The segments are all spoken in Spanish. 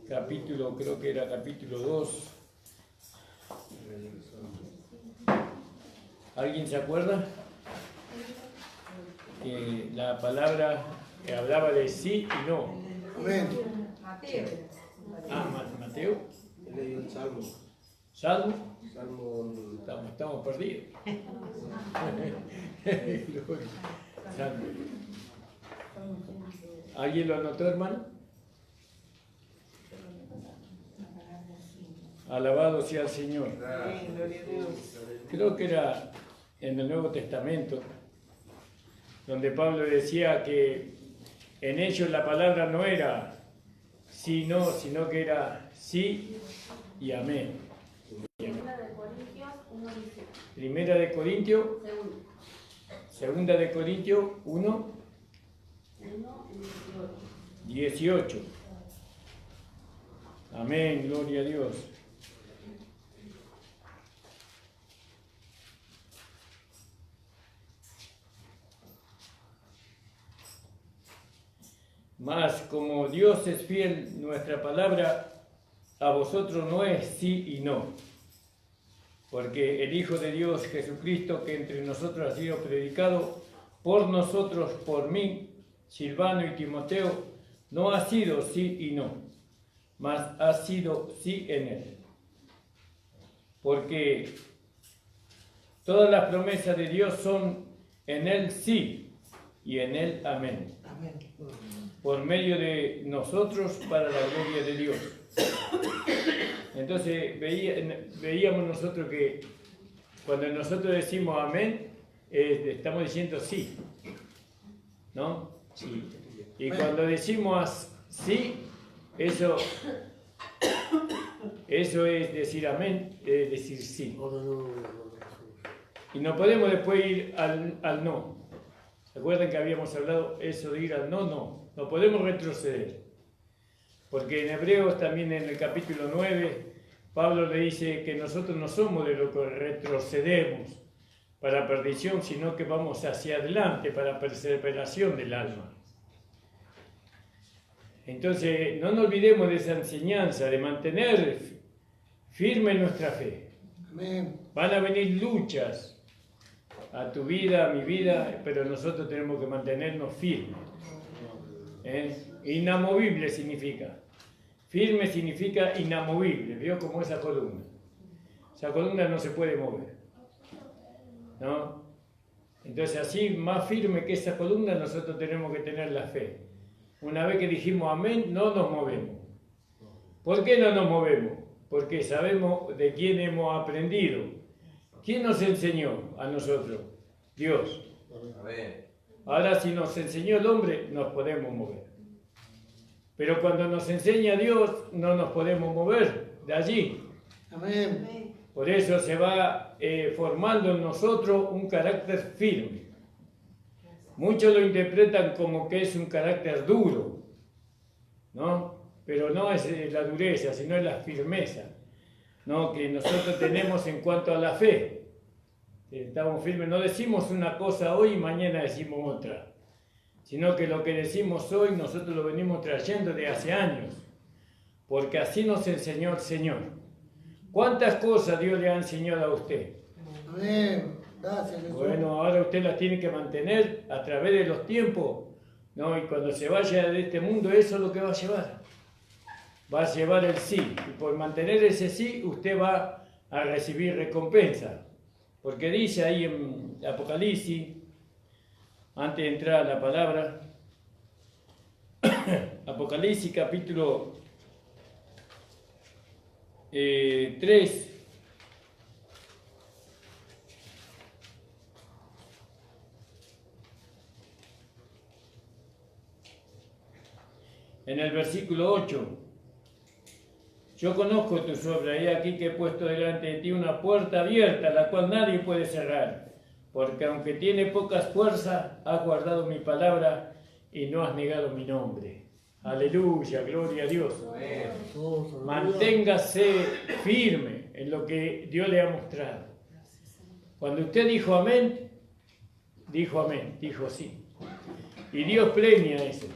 capítulo, creo que era capítulo 2. ¿Alguien se acuerda? La palabra que hablaba de sí y no. Amén. Mateo. Mateo. Leyó el Salmo. ¿Salmo? Salmo. Estamos perdidos. Salmo. ¿Alguien lo anotó, hermano? Alabado sea el Señor. Creo que era en el Nuevo Testamento, donde Pablo decía que en ellos la palabra no era sí, no, sino que era sí y amén. Primera de Corintios 1:17. Segunda de Corintios 1:18. Amén, gloria a Dios. Mas como Dios es fiel, nuestra palabra a vosotros no es sí y no. Porque el Hijo de Dios, Jesucristo, que entre nosotros ha sido predicado por nosotros, por mí, Silvano y Timoteo, no ha sido sí y no, mas ha sido sí en él. Porque todas las promesas de Dios son en él sí y en él amén. Por medio de nosotros para la gloria de Dios. Entonces veíamos nosotros que cuando nosotros decimos amén, estamos diciendo sí, ¿no? Sí. Y cuando decimos sí, eso es decir amén, es decir sí. Y no podemos después ir al no. ¿Se acuerdan que habíamos hablado eso de ir al no? No podemos retroceder. Porque en Hebreos también en el capítulo 9, Pablo le dice que nosotros no somos de lo que retrocedemos para perdición, sino que vamos hacia adelante para perseveración del alma. Entonces, no nos olvidemos de esa enseñanza, de mantener firme nuestra fe. Amén. Van a venir luchas a tu vida, a mi vida, pero nosotros tenemos que mantenernos firmes. Inamovible significa. Firme significa inamovible. ¿Vio como esa columna? Esa columna no se puede mover, ¿no? Entonces, así, más firme que esa columna, nosotros tenemos que tener la fe. Una vez que dijimos amén, no nos movemos. ¿Por qué no nos movemos? Porque sabemos de quién hemos aprendido. ¿Quién nos enseñó a nosotros? Dios. Ahora, si nos enseñó el hombre, nos podemos mover. Pero cuando nos enseña Dios, no nos podemos mover de allí. Amén. Por eso se va formando en nosotros un carácter firme. Muchos lo interpretan como que es un carácter duro, ¿no? Pero no es la dureza, sino es la firmeza, ¿no? Que nosotros tenemos en cuanto a la fe. Estamos firmes, no decimos una cosa hoy y mañana decimos otra, sino que lo que decimos hoy nosotros lo venimos trayendo de hace años, porque así nos enseñó el Señor. ¿Cuántas cosas Dios le ha enseñado a usted? Amén. Gracias, Jesús. Bueno, ahora usted las tiene que mantener a través de los tiempos, ¿no? Y cuando se vaya de este mundo, eso es lo que va a llevar. Va a llevar el sí, y por mantener ese sí, usted va a recibir recompensa. Porque dice ahí en Apocalipsis, antes de entrar a la palabra, Apocalipsis capítulo 3, en el versículo 8, yo conozco tus obras, he aquí que he puesto delante de ti una puerta abierta, la cual nadie puede cerrar, porque aunque tiene pocas fuerzas, has guardado mi palabra y no has negado mi nombre. Aleluya, gloria a Dios. Amén. Manténgase firme en lo que Dios le ha mostrado. Cuando usted dijo amén, dijo sí. Y Dios premia eso.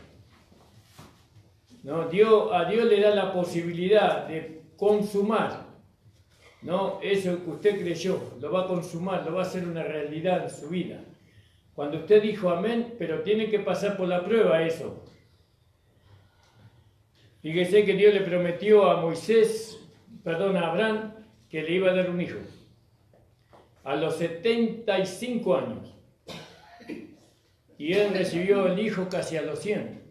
¿no? A Dios le da la posibilidad de consumar, ¿no? Eso que usted creyó, lo va a consumar, lo va a hacer una realidad en su vida. Cuando usted dijo amén, pero tiene que pasar por la prueba eso. Fíjese que Dios le prometió a Abraham, que le iba a dar un hijo. A los 75 años. Y él recibió el hijo casi a los 100.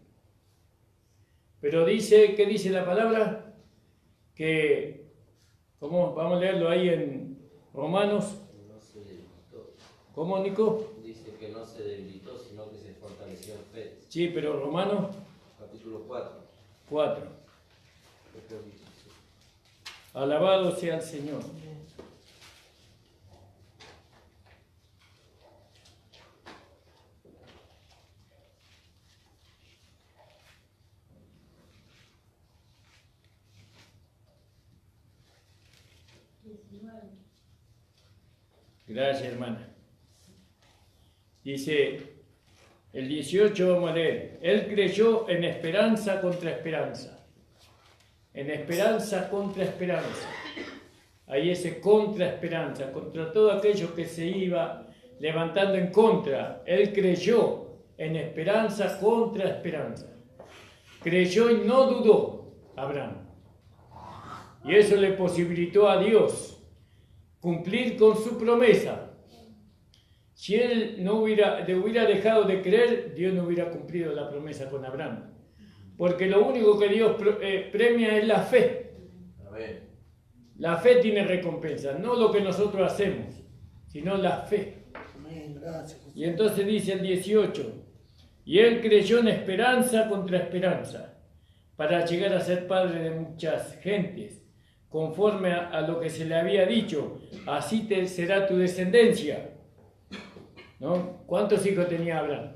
Pero dice, ¿qué dice la palabra? Que, ¿cómo? Vamos a leerlo ahí en Romanos. No se debilitó. ¿Cómo, Nico? Dice que no se debilitó, sino que se fortaleció en fe. Sí, pero Romanos Capítulo 4. 4. Alabado sea el Señor. Gracias, hermana. Dice el 18, vamos a leer. Él creyó en esperanza contra esperanza. En esperanza contra esperanza. Hay ese contra esperanza, contra todo aquello que se iba levantando en contra. Él creyó en esperanza contra esperanza. Creyó y no dudó, Abraham. Y eso le posibilitó a Dios cumplir con su promesa. Si él no hubiera dejado de creer, Dios no hubiera cumplido la promesa con Abraham. Porque lo único que Dios premia es la fe. Amén. La fe tiene recompensa, no lo que nosotros hacemos, sino la fe. Amén. Gracias, Jesús. Y entonces dice el 18, y él creyó en esperanza contra esperanza, para llegar a ser padre de muchas gentes, conforme a lo que se le había dicho, así será tu descendencia. ¿No? ¿Cuántos hijos tenía Abraham?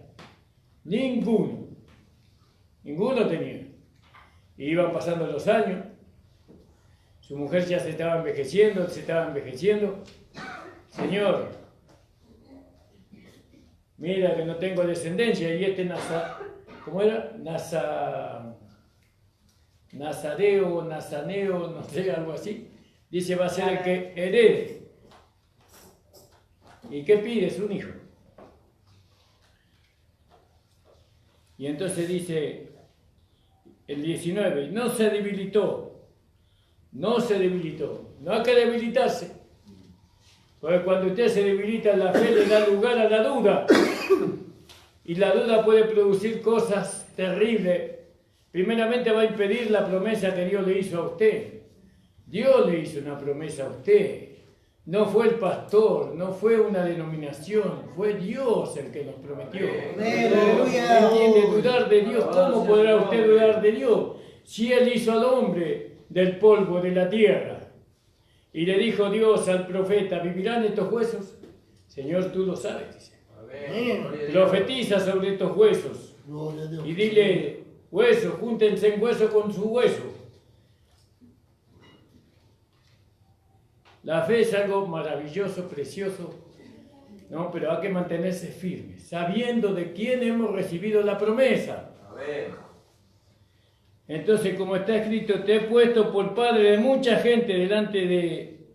Ninguno. Ninguno tenía. Y iban pasando los años, su mujer ya se estaba envejeciendo, Señor, mira que no tengo descendencia, y este ¿cómo era? Nazaneo, no sé, algo así. Dice, va a ser el que herede. ¿Y qué pides? Un hijo. Y entonces dice el 19, no se debilitó. No hay que debilitarse. Porque cuando usted se debilita, la fe le da lugar a la duda. Y la duda puede producir cosas terribles. Primeramente va a impedir la promesa que Dios le hizo a usted. Dios le hizo una promesa a usted. No fue el pastor, no fue una denominación, fue Dios el que nos prometió. Aleluya. ¿Entiende? Dudar de Dios. ¿Cómo podrá usted dudar de Dios? Si Él hizo al hombre del polvo de la tierra. Y le dijo Dios al profeta, ¿vivirán estos huesos? Señor, tú lo sabes, dice. Amén. Profetiza sobre estos huesos. Gloria a Dios. Y dile, huesos, júntense en hueso con su hueso. La fe es algo maravilloso, precioso, ¿no? Pero hay que mantenerse firme, sabiendo de quién hemos recibido la promesa. Amén. Entonces, como está escrito, te he puesto por padre de mucha gente delante de,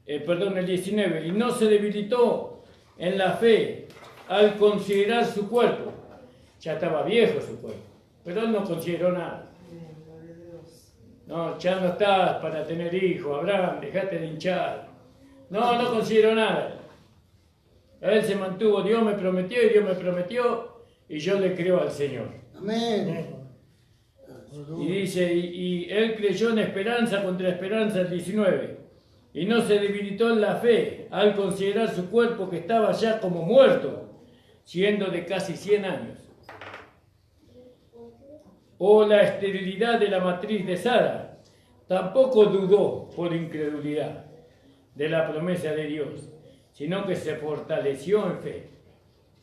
el 19, y no se debilitó en la fe al considerar su cuerpo. Ya estaba viejo su cuerpo, pero él no consideró nada. No, ya no estás para tener hijos, Abraham, dejate de hinchar. No consideró nada. Él se mantuvo, Dios me prometió, y yo le creo al Señor. Amén. Y dice, y él creyó en esperanza contra esperanza, el 19, y no se debilitó en la fe al considerar su cuerpo que estaba ya como muerto, siendo de casi 100 años. O la esterilidad de la matriz de Sara, tampoco dudó por incredulidad de la promesa de Dios, sino que se fortaleció en fe.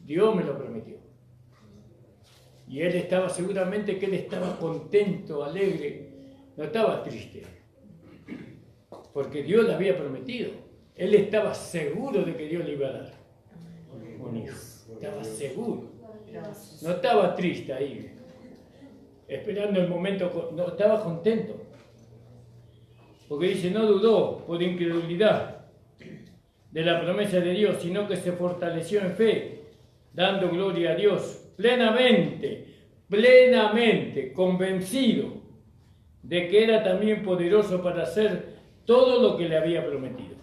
Dios me lo prometió. Y él estaba, seguramente que él estaba contento, alegre, no estaba triste, porque Dios le había prometido. Él estaba seguro de que Dios le iba a dar un hijo. Estaba seguro. No estaba triste ahí. esperando el momento, no, estaba contento. Porque dice, no dudó por incredulidad de la promesa de Dios, sino que se fortaleció en fe, dando gloria a Dios plenamente convencido de que era también poderoso para hacer todo lo que le había prometido.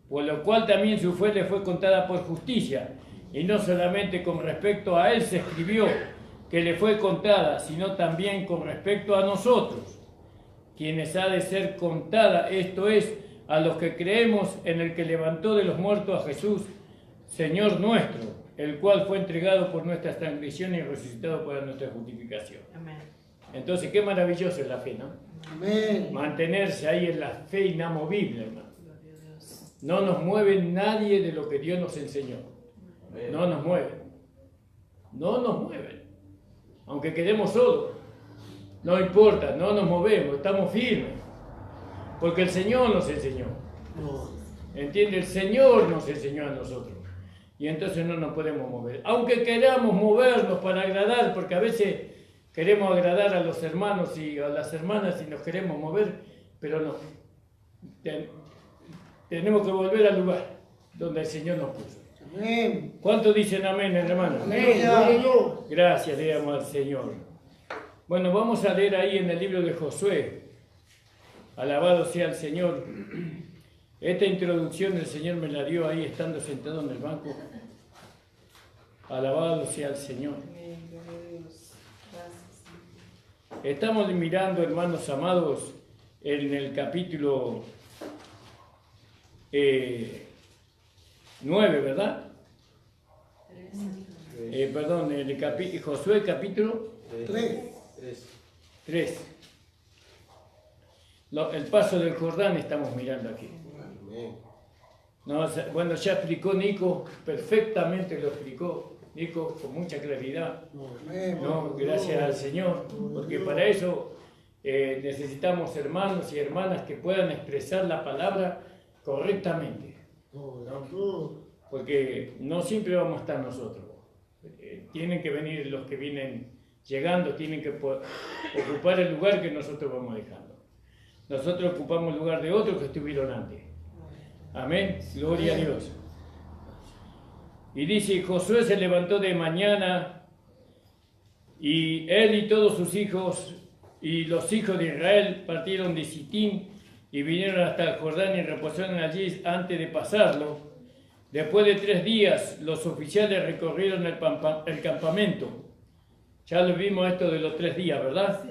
Por lo cual también su fe le fue contada por justicia, y no solamente con respecto a él se escribió que le fue contada, sino también con respecto a nosotros, quienes ha de ser contada, esto es, a los que creemos en el que levantó de los muertos a Jesús, Señor nuestro, el cual fue entregado por nuestras transgresiones y resucitado para nuestra justificación. Amén. Entonces, qué maravilloso es la fe, ¿no? Amén. Mantenerse ahí en la fe inamovible, hermano. No nos mueve nadie de lo que Dios nos enseñó. No nos mueven. No nos mueven. Aunque quedemos solos. No importa, no nos movemos, estamos firmes. Porque el Señor nos enseñó. ¿Entiende? El Señor nos enseñó a nosotros. Y entonces no nos podemos mover. Aunque queramos movernos para agradar, porque a veces queremos agradar a los hermanos y a las hermanas y nos queremos mover, pero no. Tenemos que volver al lugar donde el Señor nos puso. Amén. ¿Cuántos dicen amén, hermano? Amén. Gracias, le damos al Señor. Bueno, vamos a leer ahí en el libro de Josué. Alabado sea el Señor. Esta introducción el Señor me la dio ahí estando sentado en el banco. Alabado sea el Señor. Estamos mirando, hermanos amados, en el capítulo 9, ¿verdad? Perdón, Josué capítulo 3. El paso del Jordán estamos mirando aquí. No, bueno, ya explicó Nico, perfectamente lo explicó Nico con mucha claridad. No, gracias al Señor, porque para eso necesitamos hermanos y hermanas que puedan expresar la palabra correctamente. ¿No? Porque no siempre vamos a estar nosotros. Tienen que venir los que vienen llegando, tienen que ocupar el lugar que nosotros vamos dejando. Nosotros ocupamos el lugar de otros que estuvieron antes. Amén. Gloria a Dios. Y dice, Josué se levantó de mañana y él y todos sus hijos y los hijos de Israel partieron de Sitín y vinieron hasta el Jordán y reposaron allí antes de pasarlo. Después de 3 días los oficiales recorrieron el campamento. Ya lo vimos esto de los 3 días, ¿verdad?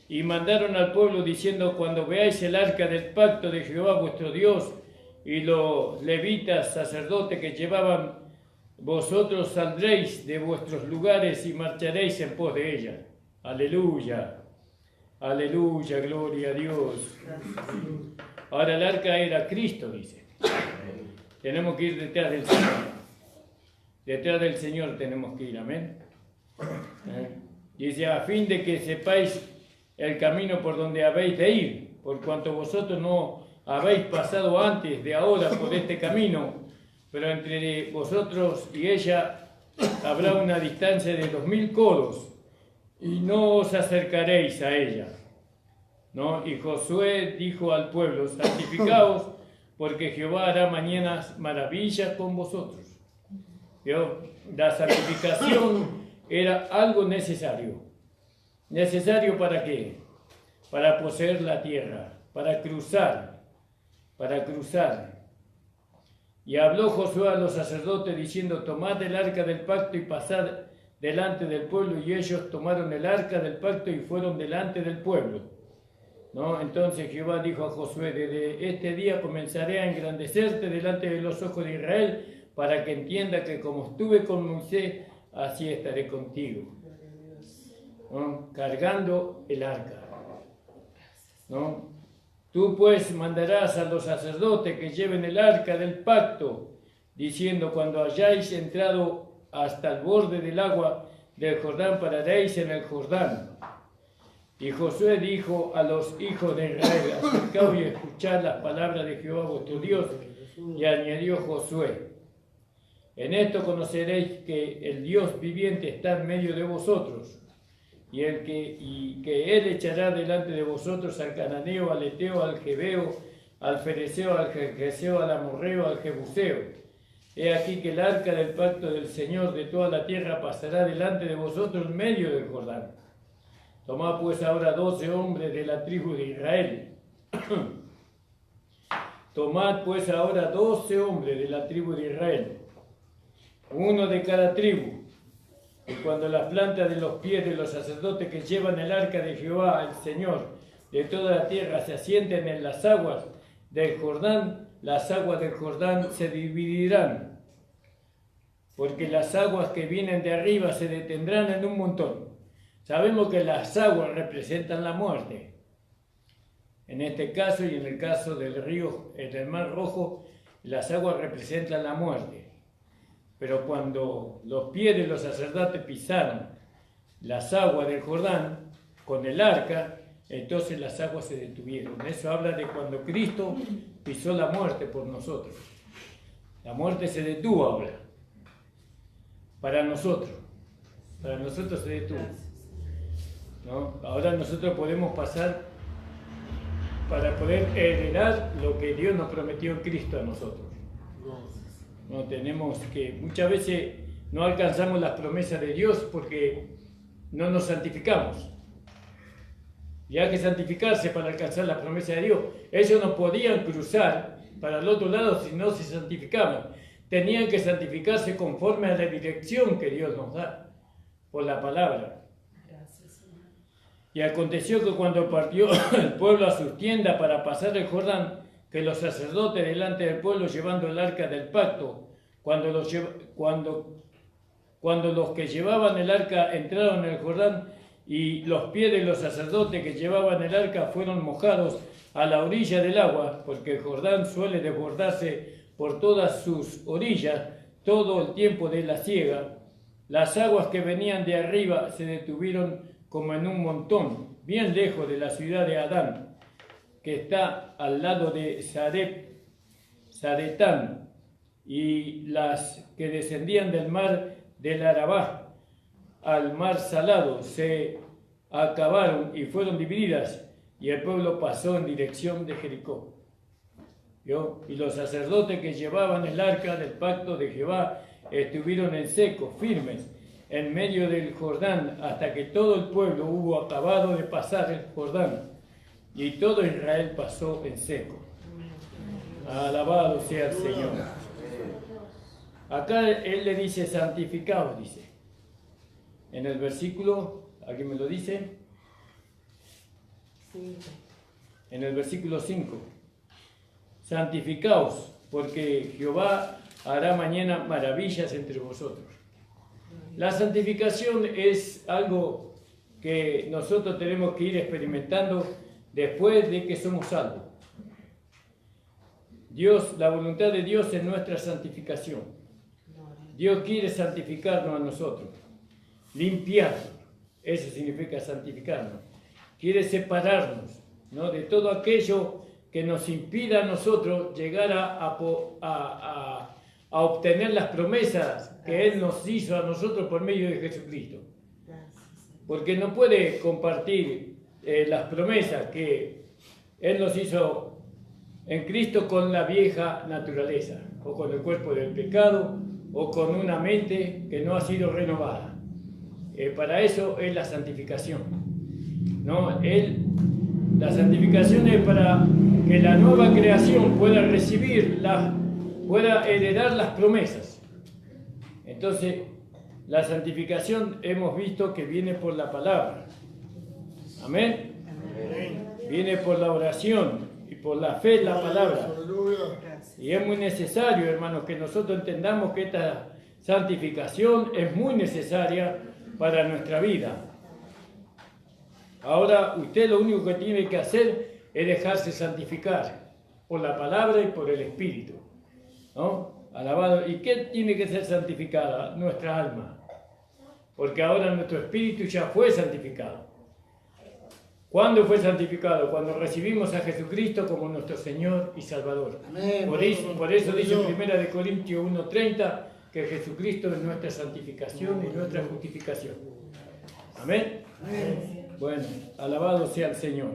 Y mandaron al pueblo diciendo, cuando veáis el arca del pacto de Jehová vuestro Dios y los levitas sacerdotes que llevaban, vosotros saldréis de vuestros lugares y marcharéis en pos de ella. Aleluya, aleluya, gloria a Dios. Ahora el arca era Cristo, dice. Tenemos que ir detrás del Señor. Detrás del Señor tenemos que ir, amén. Dice, a fin de que sepáis el camino por donde habéis de ir, por cuanto vosotros no habéis pasado antes de ahora por este camino, pero entre vosotros y ella habrá una distancia de 2000 codos, y no os acercaréis a ella. ¿No? Y Josué dijo al pueblo, santificaos, porque Jehová hará mañana maravillas con vosotros. ¿Vio? La santificación era algo necesario. ¿Necesario para qué? Para poseer la tierra, para cruzar. Y habló Josué a los sacerdotes diciendo, tomad el arca del pacto y pasad delante del pueblo, y ellos tomaron el arca del pacto y fueron delante del pueblo. ¿No? Entonces Jehová dijo a Josué, desde este día comenzaré a engrandecerte delante de los ojos de Israel, para que entienda que como estuve con Moisés, así estaré contigo. ¿No? Cargando el arca. ¿No? Tú pues mandarás a los sacerdotes que lleven el arca del pacto, diciendo, cuando hayáis entrado hasta el borde del agua del Jordán, pararéis en el Jordán. Y Josué dijo a los hijos de Israel, acercaos y escuchad las palabras de Jehová vuestro Dios. Y añadió Josué, en esto conoceréis que el Dios viviente está en medio de vosotros, y que él echará delante de vosotros al cananeo, al eteo, al jebeo, al fereceo, al jerjeseo, al amorreo, al jebuseo. He aquí que el arca del pacto del Señor de toda la tierra pasará delante de vosotros en medio del Jordán. Tomad pues ahora 12 hombres de la tribu de Israel. Tomad pues ahora 12 hombres de la tribu de Israel, uno de cada tribu. Y cuando las plantas de los pies de los sacerdotes que llevan el arca de Jehová, el Señor de toda la tierra, se asienten en las aguas del Jordán, las aguas del Jordán se dividirán, porque las aguas que vienen de arriba se detendrán en un montón. Sabemos que las aguas representan la muerte. En este caso y en el caso del río, del Mar Rojo, las aguas representan la muerte. Pero cuando los pies de los sacerdotes pisaron las aguas del Jordán con el arca, entonces las aguas se detuvieron. Eso habla de cuando Cristo pisó la muerte por nosotros. La muerte se detuvo ahora. Para nosotros se detuvo. ¿No? Ahora nosotros podemos pasar para poder heredar lo que Dios nos prometió en Cristo a nosotros. No tenemos que, muchas veces no alcanzamos las promesas de Dios porque no nos santificamos. Y hay que santificarse para alcanzar la promesa de Dios. Ellos no podían cruzar para el otro lado si no se santificaban. Tenían que santificarse conforme a la dirección que Dios nos da por la palabra. Y aconteció que cuando partió el pueblo a sus tiendas para pasar el Jordán, que los sacerdotes delante del pueblo llevando el arca del pacto, cuando los que llevaban el arca entraron en el Jordán y los pies de los sacerdotes que llevaban el arca fueron mojados a la orilla del agua, porque el Jordán suele desbordarse por todas sus orillas todo el tiempo de la siega, las aguas que venían de arriba se detuvieron como en un montón, bien lejos de la ciudad de Adán, que está al lado de Zaretán, y las que descendían del mar del Arabá al mar salado se acabaron y fueron divididas, y el pueblo pasó en dirección de Jericó. ¿Vio? Y los sacerdotes que llevaban el arca del pacto de Jehová estuvieron en seco, firmes, en medio del Jordán, hasta que todo el pueblo hubo acabado de pasar el Jordán, y todo Israel pasó en seco. Alabado sea el Señor. Acá él le dice santificados, dice. En el versículo, ¿alguien me lo dice? Sí. En el versículo 5. Santificaos, porque Jehová hará mañana maravillas entre vosotros. La santificación es algo que nosotros tenemos que ir experimentando después de que somos salvos. Dios, la voluntad de Dios es nuestra santificación. Dios quiere santificarnos a nosotros, limpiarnos. Eso significa santificarnos. Quiere separarnos, ¿no?, de todo aquello que nos impida a nosotros llegar a obtener las promesas que Él nos hizo a nosotros por medio de Jesucristo. Porque no puede compartir las promesas que Él nos hizo en Cristo con la vieja naturaleza, o con el cuerpo del pecado, o con una mente que no ha sido renovada. Para eso es la santificación, ¿no? La santificación es para que la nueva creación pueda recibir, pueda heredar las promesas. Entonces, la santificación hemos visto que viene por la palabra. Amén. Viene por la oración y por la fe en la palabra. Y es muy necesario, hermanos, que nosotros entendamos que esta santificación es muy necesaria para nuestra vida. Ahora, usted lo único que tiene que hacer es dejarse santificar por la palabra y por el Espíritu, ¿no? Alabado. ¿Y qué tiene que ser santificada? Nuestra alma. Porque ahora nuestro espíritu ya fue santificado. ¿Cuándo fue santificado? Cuando recibimos a Jesucristo como nuestro Señor y Salvador. Amén. Por eso dice 1 Corintios 1:30 que Jesucristo es nuestra santificación y nuestra justificación. Amén. Bueno, alabado sea el Señor.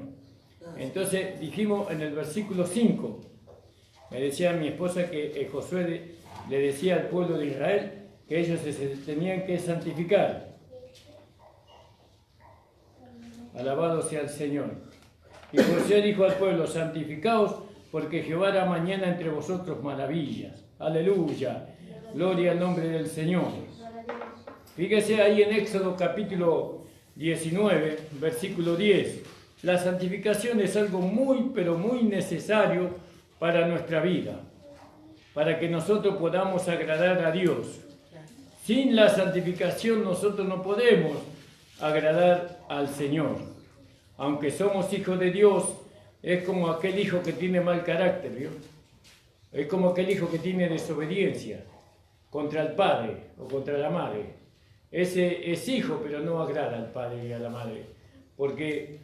Entonces dijimos en el versículo 5, me decía mi esposa que Josué le decía al pueblo de Israel que ellos se tenían que santificar. Alabado sea el Señor. Y Josué dijo al pueblo, santificaos, porque Jehová hará mañana entre vosotros maravillas. Aleluya. Gloria al nombre del Señor. Fíjese ahí en Éxodo capítulo 19, versículo 10. La santificación es algo muy, pero muy necesario para nuestra vida, para que nosotros podamos agradar a Dios. Sin la santificación nosotros no podemos agradar al Señor. Aunque somos hijos de Dios, es como aquel hijo que tiene mal carácter, ¿vio? Es como aquel hijo que tiene desobediencia contra el padre o contra la madre. Ese es hijo, pero no agrada al padre y a la madre, porque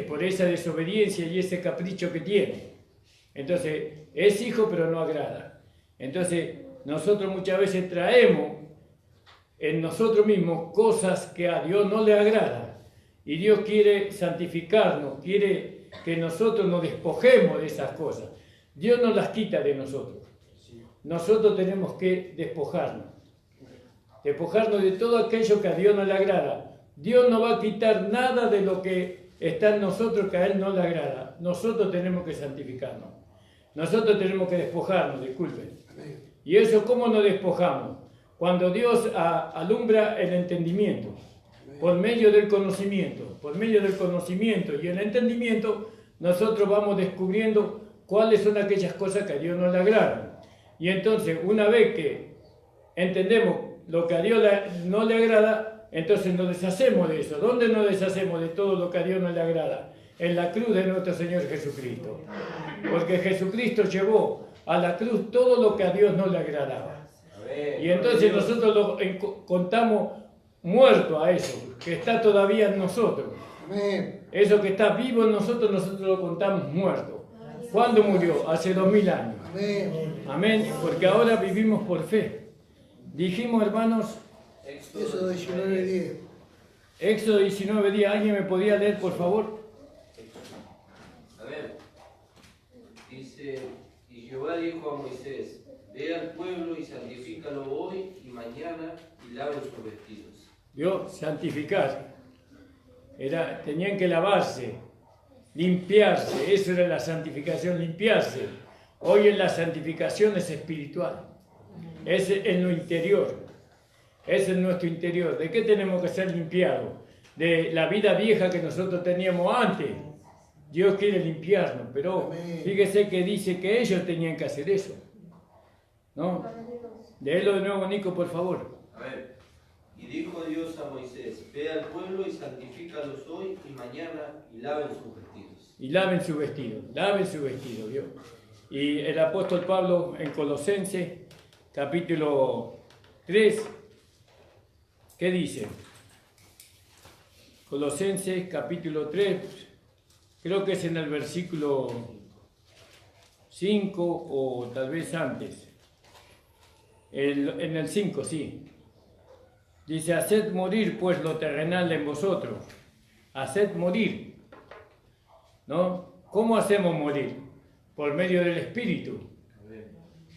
por esa desobediencia y ese capricho que tiene. Entonces, es hijo, pero no agrada. Entonces, nosotros muchas veces traemos en nosotros mismos cosas que a Dios no le agradan. Y Dios quiere santificarnos, quiere que nosotros nos despojemos de esas cosas. Dios no las quita de nosotros. Nosotros tenemos que despojarnos. Despojarnos de todo aquello que a Dios no le agrada. Dios no va a quitar nada de lo que está en nosotros que a Él no le agrada. Nosotros tenemos que santificarnos. Nosotros tenemos que despojarnos, disculpen. ¿Y eso cómo nos despojamos? Cuando Dios alumbra el entendimiento, por medio del conocimiento. Por medio del conocimiento y el entendimiento, nosotros vamos descubriendo cuáles son aquellas cosas que a Dios no le agradan. Y entonces, una vez que entendemos lo que a Dios no le agrada, entonces nos deshacemos de eso. ¿Dónde nos deshacemos de todo lo que a Dios no le agrada? En la cruz de nuestro Señor Jesucristo. Porque Jesucristo llevó a la cruz todo lo que a Dios no le agradaba. Y entonces nosotros lo contamos muerto a eso, que está todavía en nosotros. Eso que está vivo en nosotros, nosotros lo contamos muerto. ¿Cuándo murió? Hace 2000 años. Amén. Porque ahora vivimos por fe. Dijimos, hermanos, Éxodo 19:10. Éxodo 19:10. ¿Alguien me podía leer, por favor? A ver, dice, y Jehová dijo a Moisés, ve al pueblo y santifícalo hoy y mañana y laven sus vestidos. ¿Vio? Santificar. Tenían que lavarse, limpiarse. Eso era la santificación, limpiarse. Hoy en la santificación es espiritual. Es en lo interior. Es en nuestro interior. ¿De qué tenemos que ser limpiados? De la vida vieja que nosotros teníamos antes. Dios quiere limpiarnos, pero fíjese que dice que ellos tenían que hacer eso. ¿No? Léelo de nuevo, Nico, por favor. A ver, y dijo Dios a Moisés, ve al pueblo y santifícalos hoy y mañana y laven sus vestidos. Y laven su vestido, ¿vio? Y el apóstol Pablo en Colosenses, capítulo 3, ¿qué dice? Colosenses, capítulo 3, creo que es en el versículo 5 o tal vez antes. En el 5, sí. Dice, haced morir pues lo terrenal en vosotros. Haced morir. ¿No? ¿Cómo hacemos morir? Por medio del Espíritu.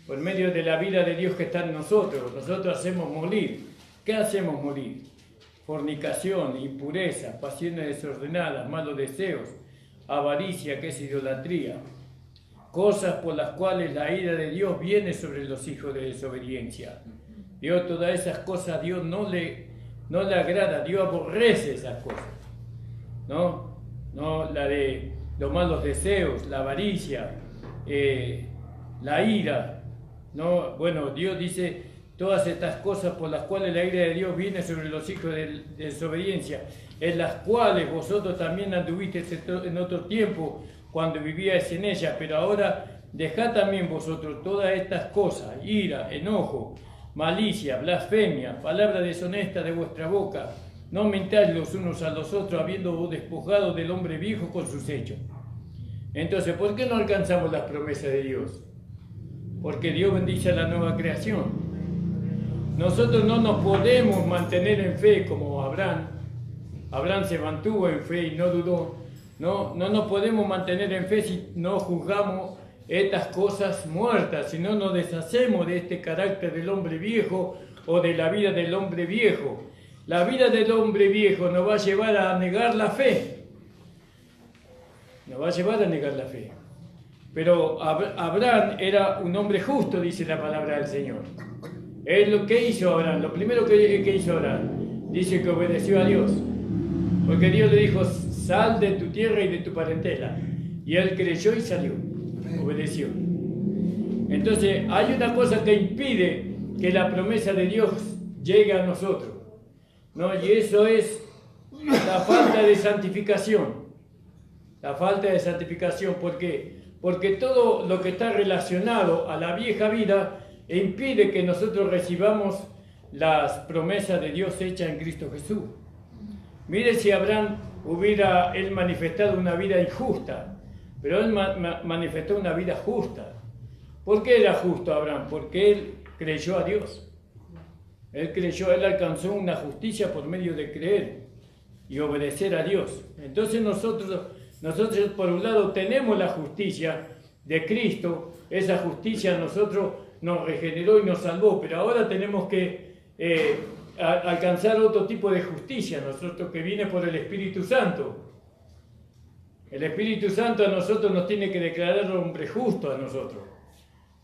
Por medio de la vida de Dios que está en nosotros. Nosotros hacemos morir. ¿Qué hacemos morir? Fornicación, impureza, pasiones desordenadas, malos deseos, avaricia, que es idolatría. Cosas por las cuales la ira de Dios viene sobre los hijos de desobediencia. Dios, todas esas cosas a Dios no le agrada, Dios aborrece esas cosas. ¿No? La de los malos deseos, la avaricia, la ira. ¿No? Bueno, Dios dice todas estas cosas por las cuales la ira de Dios viene sobre los hijos de desobediencia, en las cuales vosotros también anduvisteis en otro tiempo, cuando vivíais en ella, pero ahora dejad también vosotros todas estas cosas, ira, enojo, malicia, blasfemia, palabra deshonesta de vuestra boca. No mintáis los unos a los otros, habiendo despojado del hombre viejo con sus hechos. Entonces, ¿por qué no alcanzamos las promesas de Dios? Porque Dios bendice a la nueva creación. Nosotros no nos podemos mantener en fe como Abraham, Abraham se mantuvo en fe y no dudó. No nos podemos mantener en fe si no juzgamos estas cosas muertas, si no nos deshacemos de este carácter del hombre viejo o de la vida del hombre viejo. La vida del hombre viejo nos va a llevar a negar la fe. Nos va a llevar a negar la fe. Pero Abraham era un hombre justo, dice la palabra del Señor. Es lo que hizo Abraham. Lo primero que hizo Abraham, dice que obedeció a Dios. Porque Dios le dijo, sal de tu tierra y de tu parentela. Y él creyó y salió. Obedeció. Entonces, hay una cosa que impide que la promesa de Dios llegue a nosotros, ¿no? Y eso es la falta de santificación. La falta de santificación. ¿Por qué? Porque todo lo que está relacionado a la vieja vida impide que nosotros recibamos las promesas de Dios hechas en Cristo Jesús. Mire si Abraham hubiera él manifestado una vida injusta, pero él manifestó una vida justa. ¿Por qué era justo Abraham? Porque él creyó a Dios. Él creyó, él alcanzó una justicia por medio de creer y obedecer a Dios. Entonces nosotros por un lado tenemos la justicia de Cristo, esa justicia a nosotros nos regeneró y nos salvó, pero ahora tenemos que alcanzar otro tipo de justicia, nosotros que viene por el Espíritu Santo. El Espíritu Santo a nosotros nos tiene que declarar hombre justo a nosotros,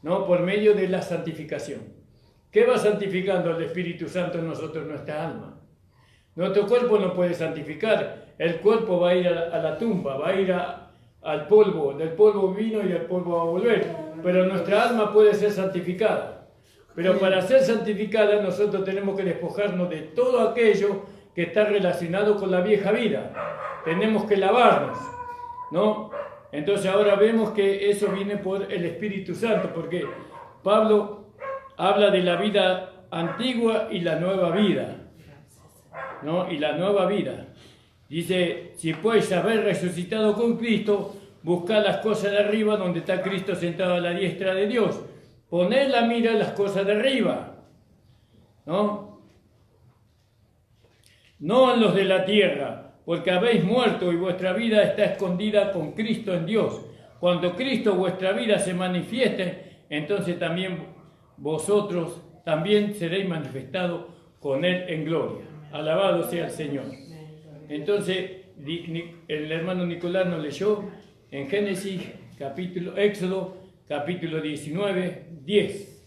¿no? Por medio de la santificación. ¿Qué va santificando el Espíritu Santo en nosotros? Nuestra alma. Nuestro cuerpo no puede santificar, el cuerpo va a ir a la tumba, va a ir al polvo, del polvo vino y del polvo va a volver, pero nuestra alma puede ser santificada. Pero para ser santificada nosotros tenemos que despojarnos de todo aquello que está relacionado con la vieja vida. Tenemos que lavarnos, ¿no? Entonces ahora vemos que eso viene por el Espíritu Santo, porque Pablo habla de la vida antigua y la nueva vida, ¿no? Y la nueva vida. Dice, si pues habéis resucitado con Cristo, buscad las cosas de arriba donde está Cristo sentado a la diestra de Dios. Poned la mira en las cosas de arriba, ¿no? No en los de la tierra, porque habéis muerto y vuestra vida está escondida con Cristo en Dios. Cuando Cristo vuestra vida se manifieste, entonces también vosotros también seréis manifestados con Él en gloria. Alabado sea el Señor. Entonces, el hermano Nicolás nos leyó en Éxodo, capítulo 19, 10.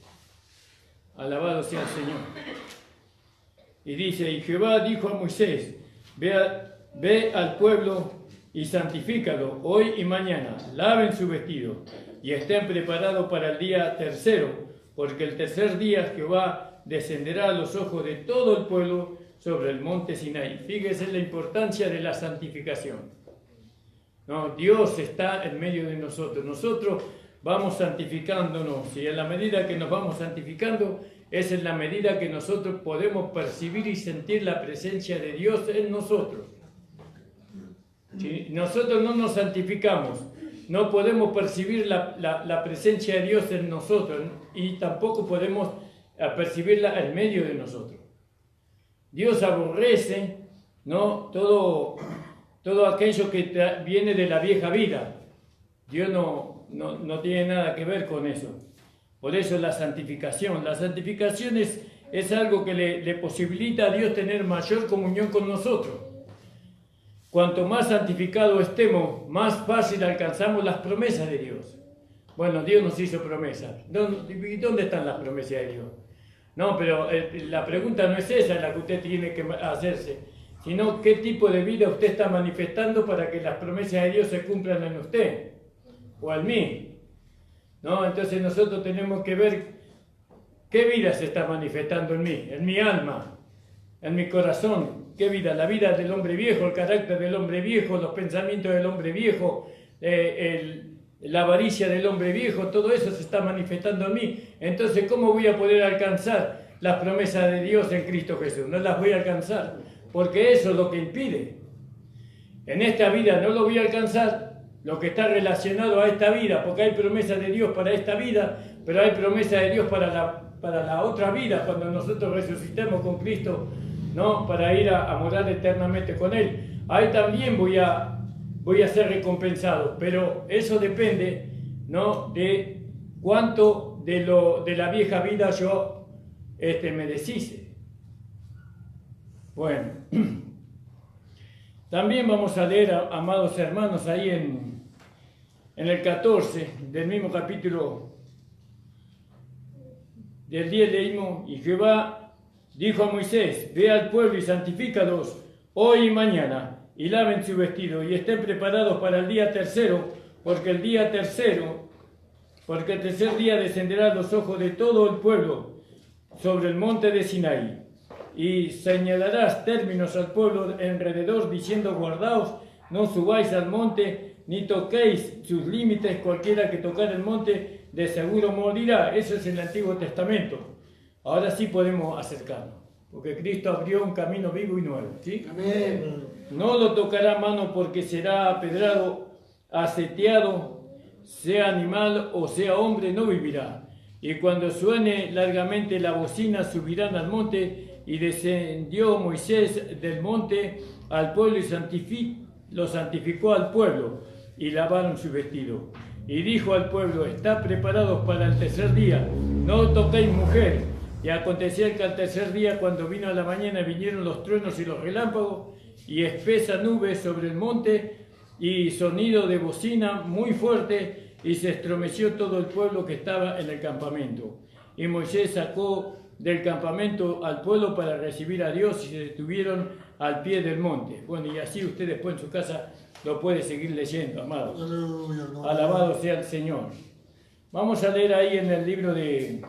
Alabado sea el Señor. Y dice, y Jehová dijo a Moisés, ve al pueblo y santifícalo hoy y mañana, laven su vestido y estén preparados para el día tercero, porque el tercer día Jehová descenderá a los ojos de todo el pueblo sobre el monte Sinaí. Fíjese la importancia de la santificación. No, Dios está en medio de nosotros. Nosotros vamos santificándonos y en la medida que nos vamos santificando es en la medida que nosotros podemos percibir y sentir la presencia de Dios en nosotros. Si nosotros no nos santificamos, no podemos percibir la presencia de Dios en nosotros y tampoco podemos percibirla en medio de nosotros. Dios aborrece, ¿no? todo aquello que viene de la vieja vida. Dios no tiene nada que ver con eso. Por eso la santificación. La santificación es algo que le posibilita a Dios tener mayor comunión con nosotros. Cuanto más santificados estemos, más fácil alcanzamos las promesas de Dios. Bueno, Dios nos hizo promesas. ¿Dónde están las promesas de Dios? No, pero la pregunta no es esa la que usted tiene que hacerse, sino qué tipo de vida usted está manifestando para que las promesas de Dios se cumplan en usted o en mí. ¿No? Entonces nosotros tenemos que ver qué vida se está manifestando en mí, en mi alma, en mi corazón. ¿Qué vida? La vida del hombre viejo, el carácter del hombre viejo, los pensamientos del hombre viejo, la avaricia del hombre viejo, todo eso se está manifestando en mí. Entonces, ¿cómo voy a poder alcanzar las promesas de Dios en Cristo Jesús? No las voy a alcanzar, porque eso es lo que impide. En esta vida no lo voy a alcanzar, lo que está relacionado a esta vida, porque hay promesas de Dios para esta vida, pero hay promesas de Dios para la otra vida, cuando nosotros resucitemos con Cristo, ¿no? Para ir a morar eternamente con Él. Ahí también voy a ser recompensado, pero eso depende, ¿no? De cuánto de la vieja vida yo me deshice. Bueno, también vamos a leer, amados hermanos, ahí en el 14 del mismo capítulo del 10 leímos: y Jehová dijo a Moisés: ve al pueblo y santifícalos hoy y mañana, y laven su vestido, y estén preparados para el día tercero, porque el tercer día descenderán los ojos de todo el pueblo sobre el monte de Sinaí, y señalarás términos al pueblo alrededor, diciendo: guardaos, no subáis al monte, ni toquéis sus límites, cualquiera que tocar el monte de seguro morirá. Eso es en el Antiguo Testamento. Ahora sí podemos acercarnos, porque Cristo abrió un camino vivo y nuevo, ¿sí? Amén. No lo tocará mano, porque será apedrado, aseteado, sea animal o sea hombre, no vivirá. Y cuando suene largamente la bocina, subirán al monte. Y descendió Moisés del monte al pueblo y lo santificó al pueblo, y lavaron su vestido. Y dijo al pueblo: está preparados para el tercer día, no toquéis mujer. Y aconteció que al tercer día, cuando vino a la mañana, vinieron los truenos y los relámpagos, y espesa nube sobre el monte, y sonido de bocina muy fuerte, y se estremeció todo el pueblo que estaba en el campamento. Y Moisés sacó del campamento al pueblo para recibir a Dios, y se detuvieron al pie del monte. Bueno, y así usted después en su casa lo puede seguir leyendo, amados. Alabado sea el Señor. Vamos a leer ahí en el libro de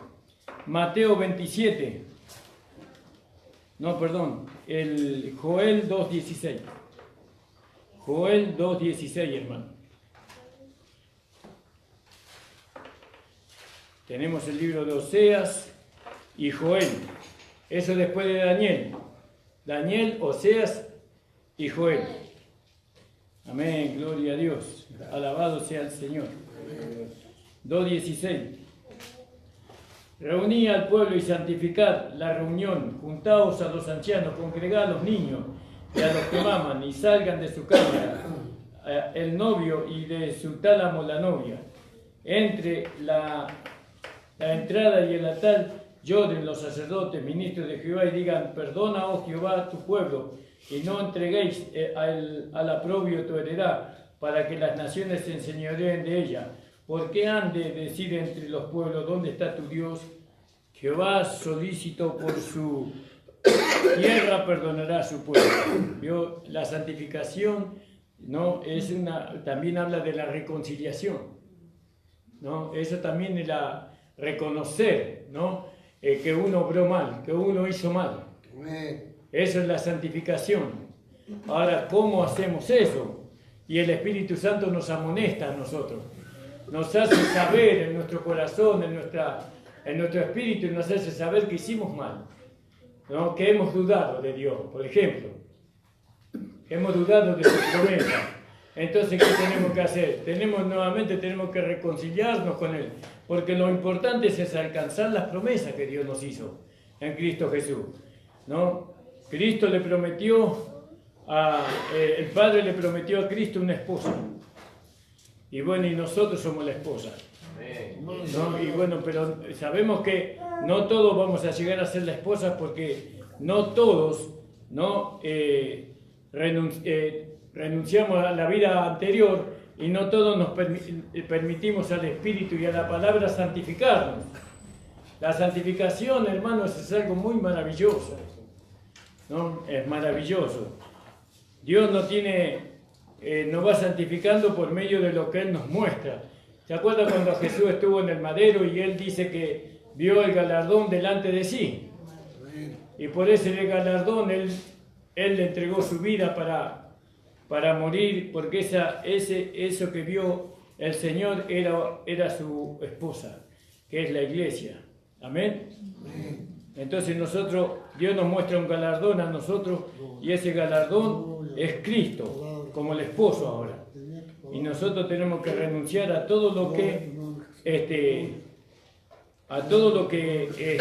Mateo 27. No, perdón, el Joel 2.16. Joel 2.16, hermano. Tenemos el libro de Oseas y Joel. Eso después de Daniel. Daniel, Oseas y Joel. Amén, gloria a Dios. Alabado sea el Señor. 2.16. Reuní al pueblo y santificad la reunión, juntaos a los ancianos, congregad a los niños y a los que maman, y salgan de su cámara el novio y de su tálamo la novia. Entre la entrada y el altar lloren los sacerdotes, ministros de Jehová, y digan: perdona, oh Jehová, a tu pueblo, y no entreguéis al aprobio tu heredad, para que las naciones se enseñoreen de ella. ¿Por qué han de decir entre los pueblos: ¿dónde está tu Dios? Jehová, solícito por su tierra, perdonará a su pueblo. ¿Vio? La santificación, ¿no? También habla de la reconciliación, ¿no? Eso también es reconocer, ¿no? Que uno obró mal, que uno hizo mal. Eso es la santificación. Ahora, ¿cómo hacemos eso? Y el Espíritu Santo nos amonesta a nosotros. Nos hace saber en nuestro corazón, en nuestro espíritu, y nos hace saber que hicimos mal, ¿no? Que hemos dudado de Dios, por ejemplo. Hemos dudado de su promesa. Entonces, ¿qué tenemos que hacer? Tenemos que reconciliarnos con Él, porque lo importante es alcanzar las promesas que Dios nos hizo en Cristo Jesús, ¿no? Cristo le prometió el Padre le prometió a Cristo una esposa. Y bueno, y nosotros somos la esposa, ¿no? Y bueno, pero sabemos que no todos vamos a llegar a ser la esposa, porque no todos, ¿no? Renunciamos a la vida anterior, y no todos nos permitimos al Espíritu y a la palabra santificarnos. La santificación, hermanos, es algo muy maravilloso, ¿no? Es maravilloso. Dios nos va santificando por medio de lo que Él nos muestra. ¿Se acuerdan cuando Jesús estuvo en el madero y Él dice que vio el galardón delante de sí? Y por ese galardón Él le entregó su vida para morir, porque eso que vio el Señor era su esposa, que es la iglesia. Amén. Entonces Dios nos muestra un galardón a nosotros, y ese galardón es Cristo, como el esposo ahora. Y nosotros tenemos que renunciar a todo lo que a todo lo que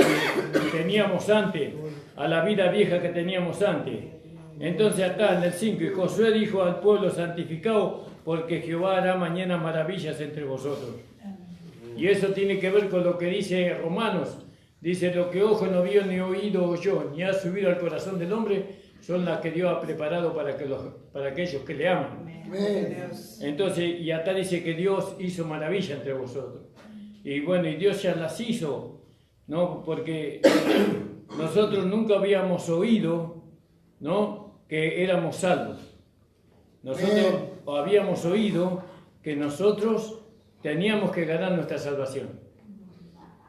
teníamos antes, a la vida vieja que teníamos antes. Entonces acá en el 5, y Josué dijo al pueblo: santificado, porque Jehová hará mañana maravillas entre vosotros. Y eso tiene que ver con lo que dice Romanos. Dice: lo que ojo no vio, ni oído oyó, ni ha subido al corazón del hombre, son las que Dios ha preparado para aquellos que le aman. Entonces, y acá dice que Dios hizo maravilla entre vosotros. Y bueno, y Dios ya las hizo, ¿no? Porque nosotros nunca habíamos oído, ¿no?, que éramos salvos. Nosotros habíamos oído que nosotros teníamos que ganar nuestra salvación.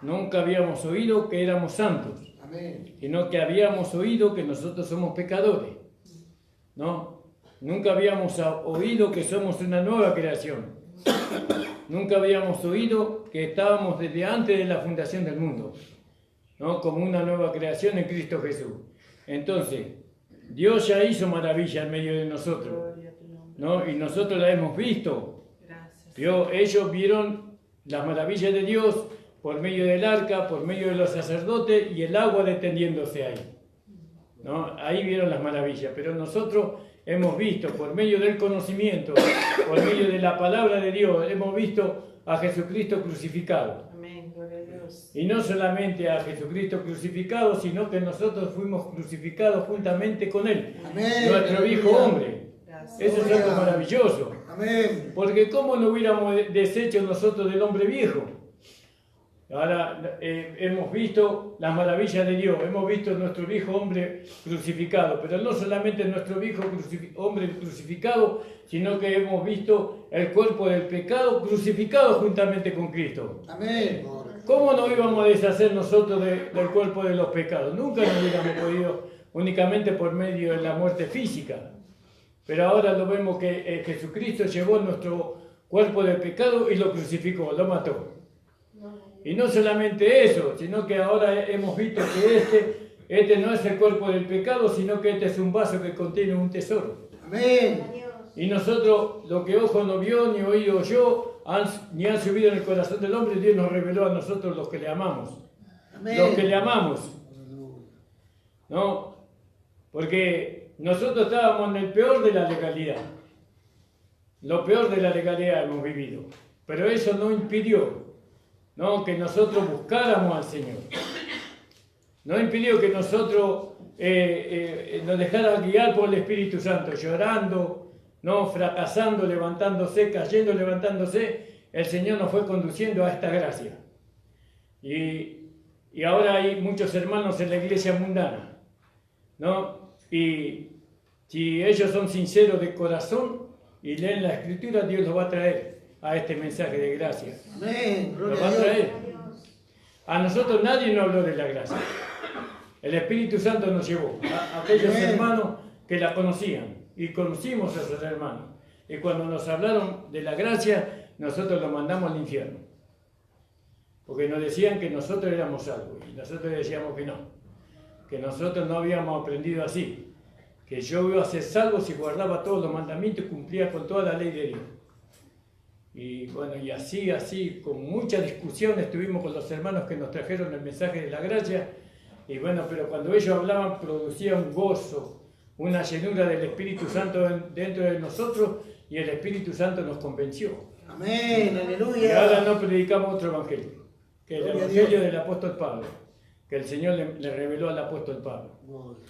Nunca habíamos oído que éramos santos, sino que habíamos oído que nosotros somos pecadores, ¿no? Nunca habíamos oído que somos una nueva creación. Nunca habíamos oído que estábamos desde antes de la fundación del mundo, ¿no?, como una nueva creación en Cristo Jesús. Entonces, Dios ya hizo maravilla en medio de nosotros, ¿no? Y nosotros la hemos visto. Ellos vieron las maravillas de Dios por medio del arca, por medio de los sacerdotes y el agua deteniéndose ahí, ¿no? Ahí vieron las maravillas, pero nosotros hemos visto por medio del conocimiento, por medio de la palabra de Dios, hemos visto a Jesucristo crucificado. Amén, gloria a Dios. Y no solamente a Jesucristo crucificado, sino que nosotros fuimos crucificados juntamente con Él, nuestro viejo hombre. Eso es algo maravilloso. Amén. Porque ¿cómo no hubiéramos deshecho nosotros del hombre viejo? Ahora hemos visto las maravillas de Dios, hemos visto nuestro viejo hombre crucificado, pero no solamente nuestro viejo hombre crucificado, sino que hemos visto el cuerpo del pecado crucificado juntamente con Cristo. Amén. ¿Cómo no íbamos a deshacer nosotros del cuerpo de los pecados? Nunca nos hubiéramos podido, únicamente por medio de la muerte física. Pero ahora lo vemos que Jesucristo llevó nuestro cuerpo de pecado y lo crucificó, lo mató. Y no solamente eso, sino que ahora hemos visto que este no es el cuerpo del pecado, sino que este es un vaso que contiene un tesoro. Amén. Y nosotros, lo que ojo no vio, ni oído oyó, ni han subido en el corazón del hombre, Dios nos reveló a nosotros los que le amamos. Amén. Los que le amamos. ¿No? Porque nosotros estábamos en el peor de la legalidad. Lo peor de la legalidad hemos vivido. Pero eso no impidió, ¿no?, que nosotros buscáramos al Señor. No impidió que nosotros nos dejara guiar por el Espíritu Santo, llorando, no fracasando, levantándose, cayendo, levantándose. El Señor nos fue conduciendo a esta gracia. Y ahora hay muchos hermanos en la iglesia mundana, ¿no? Y si ellos son sinceros de corazón y leen la Escritura, Dios los va a traer a este mensaje de gracia. Amén. Lo va a traer. A nosotros nadie nos habló de la gracia. El Espíritu Santo nos llevó a aquellos hermanos que la conocían, y conocimos a esos hermanos. Y cuando nos hablaron de la gracia, nosotros los mandamos al infierno. Porque nos decían que nosotros éramos salvos, y nosotros decíamos que nosotros no habíamos aprendido así, que yo iba a ser salvo si guardaba todos los mandamientos y cumplía con toda la ley de Dios. Y bueno, y así, con mucha discusión estuvimos con los hermanos que nos trajeron el mensaje de la gracia. Y bueno, pero cuando ellos hablaban, producía un gozo, una llenura del Espíritu Santo dentro de nosotros, y el Espíritu Santo nos convenció. Amén. Y Aleluya. ahora no predicamos otro evangelio, que el evangelio del apóstol Pablo, que el Señor le reveló al apóstol Pablo.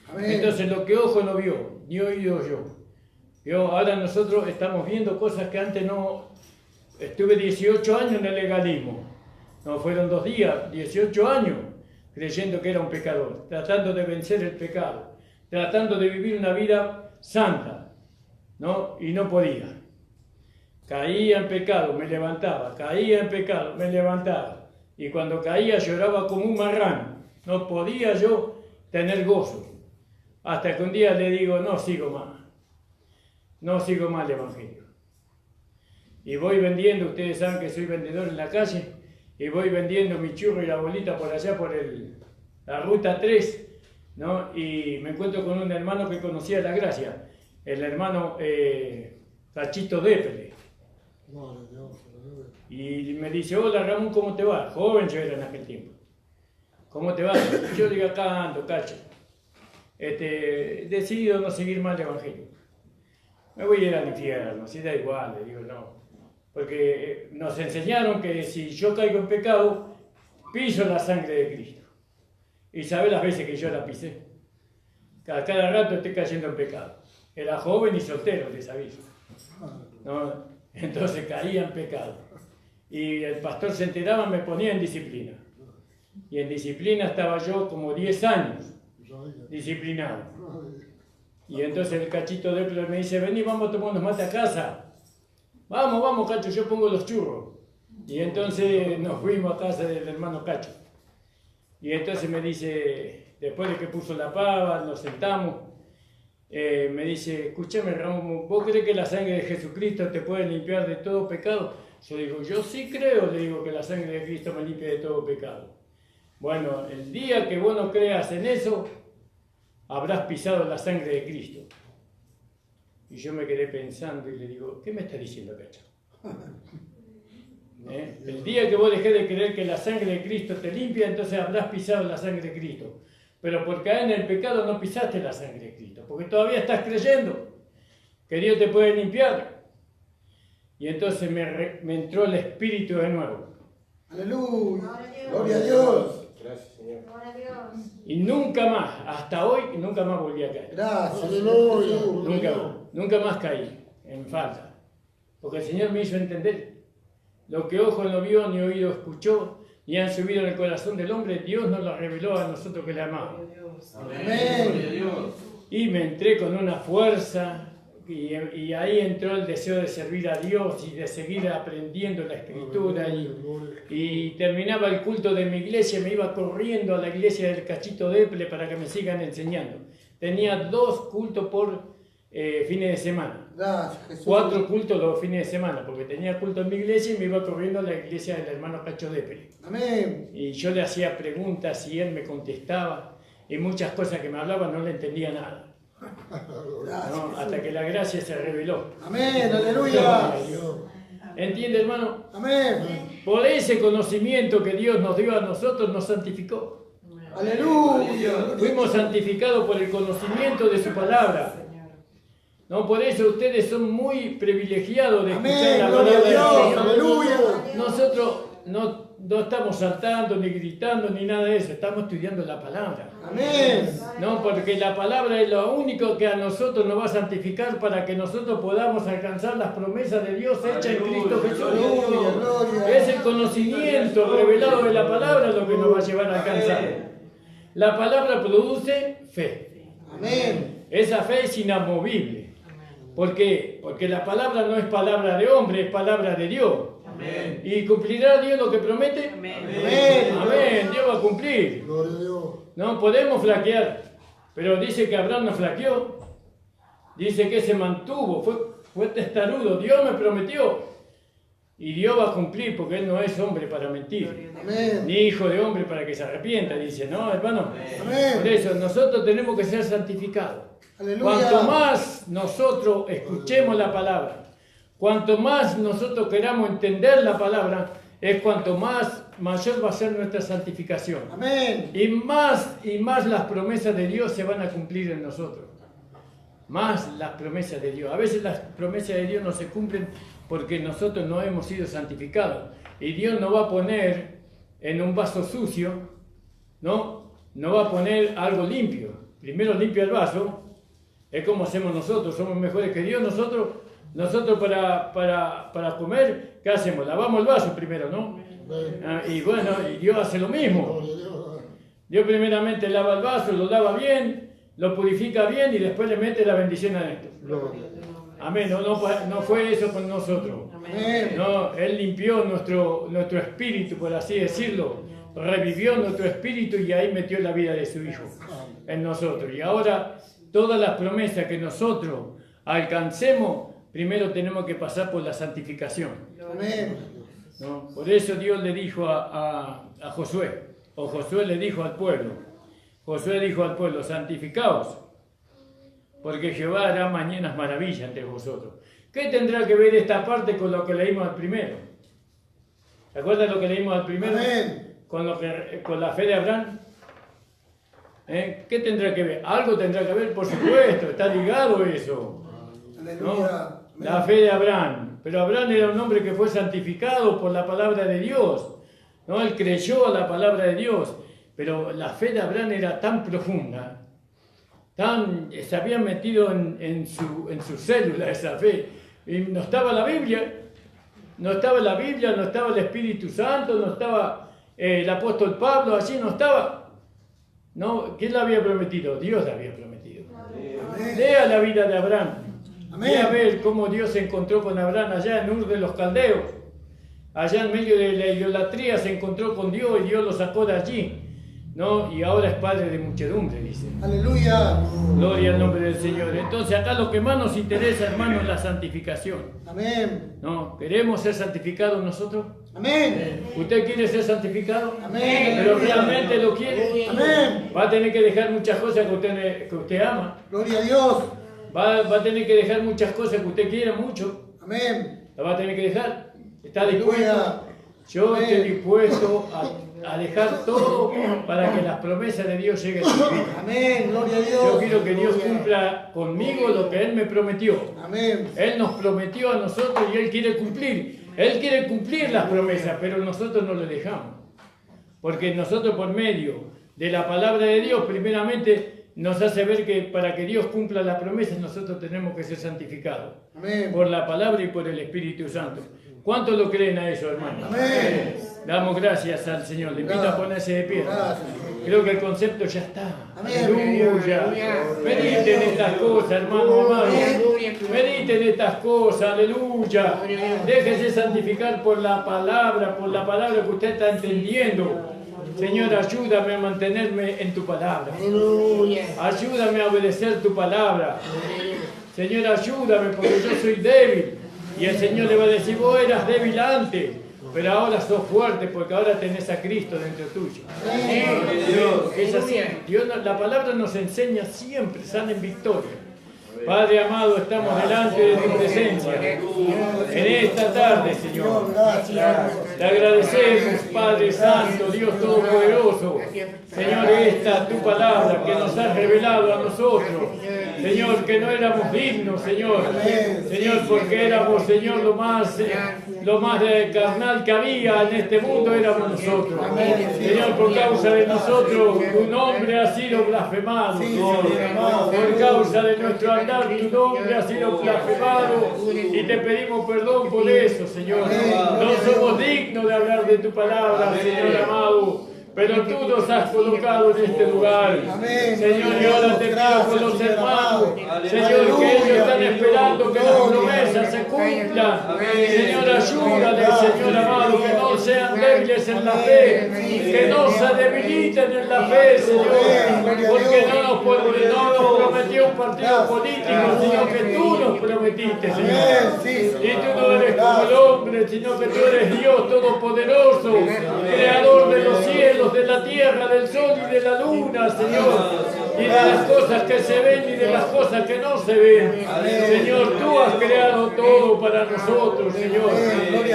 Amén. Entonces, lo que ojo no vio, ni oído yo. Ahora nosotros estamos viendo cosas que antes no. Estuve 18 años en el legalismo. No fueron 2 días, 18 años creyendo que era un pecador, tratando de vencer el pecado, tratando de vivir una vida santa, ¿no? Y no podía. Caía en pecado, me levantaba, caía en pecado, me levantaba. Y cuando caía lloraba como un marrano. No podía yo tener gozo. Hasta que un día le digo, no sigo más el evangelio. Y voy vendiendo, ustedes saben que soy vendedor en la calle, y voy vendiendo mi churro y la bolita por allá por la ruta 3, ¿no? Y me encuentro con un hermano que conocía la gracia, el hermano Cachito Dépele. Y me dice, hola Ramón, ¿cómo te va? Joven yo era en aquel tiempo. ¿Cómo te va? Yo digo, acá ando, cacho. Decido no seguir más el Evangelio. Me voy a ir al infierno, si da igual, le digo, no. Porque nos enseñaron que si yo caigo en pecado, piso la sangre de Cristo. Y sabe las veces que yo la pisé. Cada rato estoy cayendo en pecado. Era joven y soltero, les aviso. ¿No? Entonces caía en pecado. Y el pastor se enteraba, me ponía en disciplina. Y en disciplina estaba yo como 10 años, disciplinado. Y entonces el cachito de Epler me dice, vení, vamos a tomar unos mates a casa. Vamos, vamos, Cacho, yo pongo los churros. Y entonces nos fuimos a casa del hermano Cacho. Y entonces me dice, después de que puso la pava, nos sentamos, me dice, escúchame Ramón, ¿vos crees que la sangre de Jesucristo te puede limpiar de todo pecado? Yo digo, yo sí creo, le digo, que la sangre de Cristo me limpia de todo pecado. Bueno, el día que vos no creas en eso, habrás pisado la sangre de Cristo. Y yo me quedé pensando y le digo, ¿qué me está diciendo, Cacho? El día que vos dejés de creer que la sangre de Cristo te limpia, entonces habrás pisado la sangre de Cristo. Pero por caer en el pecado no pisaste la sangre de Cristo, porque todavía estás creyendo que Dios te puede limpiar. Y entonces me entró el Espíritu de nuevo. Aleluya. Gloria a Dios. Gracias, Señor. Gloria a Dios. Y nunca más, hasta hoy, nunca más volví a caer. Gracias. Nunca, nunca más caí en falta. Porque el Señor me hizo entender. Lo que ojo no vio, ni oído escuchó, ni han subido en el corazón del hombre, Dios nos lo reveló a nosotros que le amamos. Amén. Y me entré con una fuerza, y ahí entró el deseo de servir a Dios y de seguir aprendiendo la Escritura. Y terminaba el culto de mi iglesia, me iba corriendo a la iglesia del Cachito de Eple para que me sigan enseñando. Tenía 2 cultos por fines de semana. Gracias, Jesús. 4 cultos los fines de semana, porque tenía culto en mi iglesia y me iba corriendo a la iglesia del hermano Cacho de Eple. Amén. Y yo le hacía preguntas y él me contestaba, y muchas cosas que me hablaba no le entendía nada. ¿No? Hasta que la gracia se reveló. Amén. Aleluya. ¿Entiende, hermano? Amén. Por ese conocimiento que Dios nos dio a nosotros, nos santificó. Aleluya. Fuimos santificados por el conocimiento de su palabra. No, por eso ustedes son muy privilegiados de escuchar Amén. la Gloria a palabra Dios. del Señor. Aleluya. Nosotros no estamos saltando, ni gritando, ni nada de eso. Estamos estudiando la palabra. Amén. No, porque la palabra es lo único que a nosotros nos va a santificar para que nosotros podamos alcanzar las promesas de Dios hechas en Cristo Jesús. Aleluya. Gloria. Es el conocimiento revelado de la palabra lo que nos va a llevar a alcanzar. La palabra produce fe. Amén. Esa fe es inamovible. ¿Por qué? Porque la palabra no es palabra de hombre, es palabra de Dios. Amén. ¿Y cumplirá Dios lo que promete? Amén. Amén. Dios va a cumplir. Gloria a Dios. No podemos flaquear, pero dice que Abraham no flaqueó. Dice que se mantuvo, fue testarudo. Dios me prometió. Y Dios va a cumplir porque Él no es hombre para mentir. Amén. Ni hijo de hombre para que se arrepienta. Dice, no, hermano. Por Amén. eso nosotros tenemos que ser santificados. Aleluya. Cuanto más nosotros escuchemos la palabra, cuanto más nosotros queramos entender la palabra, es cuanto más mayor va a ser nuestra santificación. Amén. Y más las promesas de Dios se van a cumplir en nosotros. Más las promesas de Dios. A veces las promesas de Dios no se cumplen porque nosotros no hemos sido santificados. Y Dios no va a poner en un vaso sucio, ¿no? No va a poner algo limpio. Primero limpia el vaso. Es como hacemos nosotros. Somos mejores que Dios. Nosotros para comer, ¿qué hacemos? Lavamos el vaso primero, ¿no? Y bueno, y Dios hace lo mismo. Dios primeramente lava el vaso, lo lava bien, lo purifica bien y después le mete la bendición adentro. Amén. No fue eso con nosotros. Amén. No, Él limpió nuestro espíritu, por así decirlo. Revivió nuestro espíritu y ahí metió la vida de su Hijo en nosotros. Y ahora todas las promesas que nosotros alcancemos, primero tenemos que pasar por la santificación. Amén. ¿No? Por eso Dios le dijo a Josué, o Josué le dijo al pueblo, Josué dijo al pueblo, santificaos, porque Jehová hará mañanas maravillas entre vosotros. ¿Qué tendrá que ver esta parte con lo que leímos al primero? ¿Se acuerdan lo que leímos al primero? Amén. con la fe de Abraham? ¿Qué tendrá que ver? Algo tendrá que ver, por supuesto, está ligado eso, ¿no? Aleluya. La fe de Abraham. Pero Abraham era un hombre que fue santificado por la palabra de Dios, ¿no? Él creyó a la palabra de Dios, pero la fe de Abraham era tan profunda, se había metido en su célula esa fe, y no estaba la Biblia, no estaba la Biblia, no estaba el Espíritu Santo, no estaba el apóstol Pablo, allí no estaba. No, ¿quién la había prometido? Dios la había prometido. Amén. Lea la vida de Abraham. Amén. Ve a ver cómo Dios se encontró con Abraham allá en Ur de los Caldeos. Allá en medio de la idolatría se encontró con Dios y Dios lo sacó de allí, ¿no? Y ahora es padre de muchedumbre, dice. Aleluya. Gloria al nombre del Señor. Entonces acá lo que más nos interesa, hermano, es la santificación, Amén. ¿no? ¿Queremos ser santificados nosotros? Amén. ¿Usted quiere ser santificado? Amén. ¿Pero realmente lo quiere? Amén. Va a tener que dejar muchas cosas que usted ama. Gloria a Dios. Va a tener que dejar muchas cosas que usted quiere mucho. Amén. La va a tener que dejar. ¿Está dispuesto? Aleluya. Yo Amén. estoy dispuesto a dejar todo para que las promesas de Dios lleguen a mi vida. Amén. Gloria a Dios. Yo quiero que Dios cumpla conmigo lo que Él me prometió. Amén. Él nos prometió a nosotros y Él quiere cumplir. Él quiere cumplir las promesas, pero nosotros no le dejamos. Porque nosotros por medio de la palabra de Dios, primeramente, nos hace ver que para que Dios cumpla las promesas, nosotros tenemos que ser santificados. Amén. Por la palabra y por el Espíritu Santo. ¿Cuántos lo creen a eso, hermano? Amén. Damos gracias al Señor. Le invito a ponerse de pie. Gracias. Creo que el concepto ya está. Amén. Aleluya. Mediten estas cosas, hermano amado. Mediten estas cosas, aleluya. Déjese santificar por la palabra que usted está entendiendo. Señor, ayúdame a mantenerme en tu palabra. Ayúdame a obedecer tu palabra. Señor, ayúdame porque yo soy débil. Y el Señor le va a decir, vos eras débil antes, pero ahora sos fuerte porque ahora tenés a Cristo dentro tuyo. Es así. Dios, la palabra nos enseña siempre, sana en victoria. Padre amado, estamos delante de tu presencia en esta tarde, Señor. Te agradecemos, Padre Santo, Dios Todopoderoso. Señor, esta tu palabra que nos has revelado a nosotros. Señor, que no éramos dignos, Señor. Señor, porque éramos, Señor, lo más carnal que había en este mundo éramos nosotros. Señor, por causa de nosotros, tu nombre ha sido blasfemado. Por causa de nuestro andar, tu nombre ha sido blasfemado. Y te pedimos perdón por eso, Señor. No somos dignos de hablar de tu palabra, Señor amado. Pero tú nos has colocado en este lugar. Señor, y ahora te pido por los hermanos. Señor, que ellos están esperando que las promesas se cumplan. Señor, ayúdales, Señor amado, que no sean débiles en la fe. Que no se debiliten en la fe, Señor. Porque no nos prometió un partido político, sino que tú nos prometiste, Señor. Y tú no eres como el hombre, sino que tú eres Dios Todopoderoso, Creador de los cielos, de la tierra, del sol y de la luna, Señor. Y de las cosas que se ven y de las cosas que no se ven. Señor, tú has creado todo para nosotros, Señor.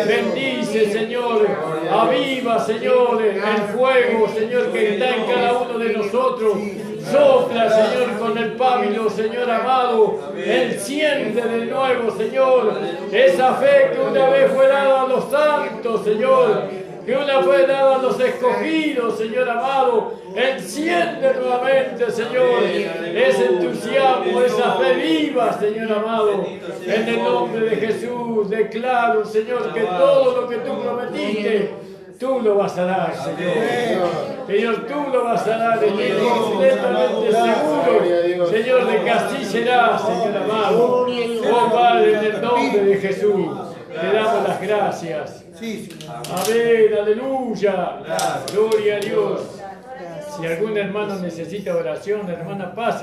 Bendice, Señor. Aviva, Señor, el fuego, Señor, que está en cada uno de nosotros. Sopla, Señor, con el pábilo, Señor amado. Enciende de nuevo, Señor, esa fe que una vez fue dada a los santos, Señor. Que una fue dada a los escogidos, Señor amado. Enciende nuevamente, Señor, ese entusiasmo, esa fe viva, Señor amado. En el nombre de Jesús declaro, Señor, que todo lo que tú prometiste, tú lo vas a dar, Señor. Señor, tú lo vas a dar. Estoy completamente seguro, Señor, de que así será, Señor amado. Oh Padre, en el nombre de Jesús, te damos las gracias. Amén, aleluya. Gloria a Dios. Si algún hermano necesita oración, hermana, pase.